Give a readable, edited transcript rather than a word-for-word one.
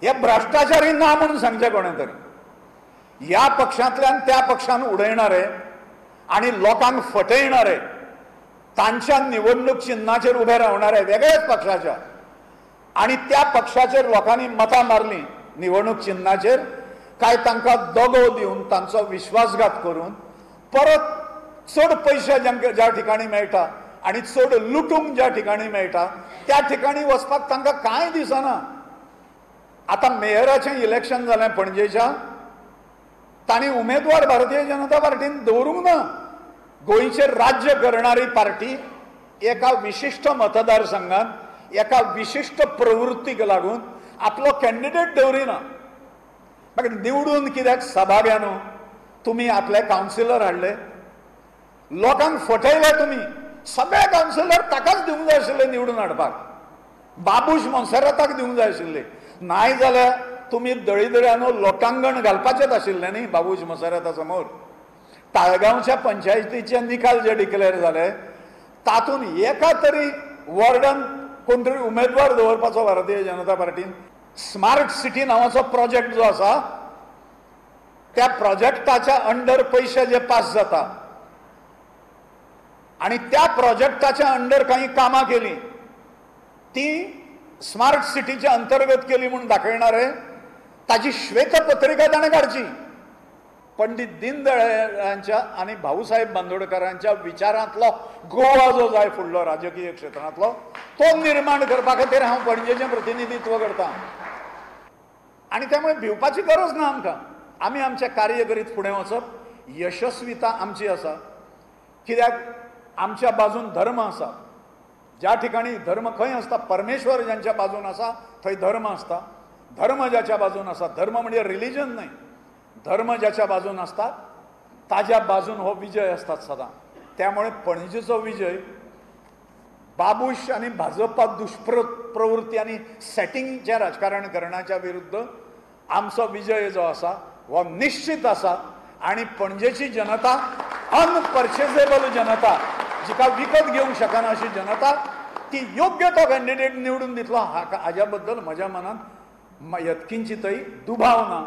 हे भ्रष्टाचारी ना म्हणून सांगचे कोणे तरी। या पक्षांतल्यान त्या पक्षान उडयणारे आणि लोकांक फटयणारे, तांच्या निवडणूक चिन्हाचेर उभे रावणारे वेगळेच पक्षाच्या, आणि त्या पक्षाचेर लोकांनी मतां मारली निवडणूक चिन्हाचेर, काय तांकां दगो दिवन तांचो विश्वासघात करून परत चड पयशे ज्या ठिकाणी मेळटा आणि चड लुटूंक ज्या ठिकाणी मेळटा त्या ठिकाणी वचपाक तांकां कांय दिसना। आता मेयराचें इलेक्शन जालें पणजेच्या, तांणी उमेदवार भारतीय जनता पार्टीन दवरूंक ना। गोंयचेर राज्य करणारी पार्टी एका विशिष्ट मतदारसंघात एका विशिष्ट प्रवृत्तीक लागून आपलो कॅन्डिडेट दवरिना। मागीर निवडून कित्याक सभा घेनो, तुम्ही आपले कावन्सिलर हाडले, लोकांक फटयले तुम्ही, सगळे कावन्सिलर ताकाच दिवंक जाय आशिल्ले निवडून हाडपाक, बाबूश मोन्सेराताक दिवंक जाय आशिल्ले, नाय जाल्यार तुम्ही दळीदळ्यानो लोटांगण घालपाचेच आशिल्ले न्ही बाबूश मोन्सेराता समोर। ताळगांवच्या पंचायतीचे निकाल जे डिक्लेअर जाले तातूंत एका तरी वॉर्डान कोण तरी उमेदवार दवरपाचो भारतीय जनता पार्टीन। स्मार्ट सिटी नावाचो प्रोजेक्ट जो आसा त्या प्रोजेक्टाच्या अंडर पैसे जे पास जाता आणि त्या प्रोजेक्टाच्या अंडर काही कामां केली ती स्मार्ट सिटीच्या अंतर्गत केली म्हणून दाखयणारे ताजी श्वेतपत्रिका ताणें काडची। पंडित दीनदयाळांच्या आणि भाऊसाहेब बांदोडकरांच्या विचारांतलो गोवा जो जाय फुडलो राजकीय क्षेत्रांतलो तो निर्माण करपा खातीर हांव पणजेचें प्रतिनिधित्व करतां। आणि त्यामुळे भिवपाची गरज ना आमकां, आमी आमचें कार्य करीत फुडें वचप, यशस्वीता आमची आसा। कित्याक आमच्या बाजून धर्म आसा, ज्या ठिकाणी धर्म खंय आसता, परमेश्वर ज्यांच्या बाजून आसा थंय धर्म आसता, धर्म ज्याच्या बाजून आसा, धर्म म्हणजे रिलीजन न्हय, धर्म ज्याच्या बाजून असतात ताज्या बाजून हो विजय असतात सदां। त्यामुळे पणजेचो विजय बाबूश आणि भाजपा दुष्प्रवृत्ती आणि सेटिंगचे राजकारण करण्याच्या विरुद्ध आमचो विजय जो आसा हो निश्चित आसा। आणि पणजेची जनता अनपर्चेजेबल जनता, जिका विकत घेवंक शकना अशी जनता, ती योग्य तो कॅन्डिडेट निवडून दितलो हाच्या बद्दल म्हज्या मनात यत्किंचितय दुबाव ना।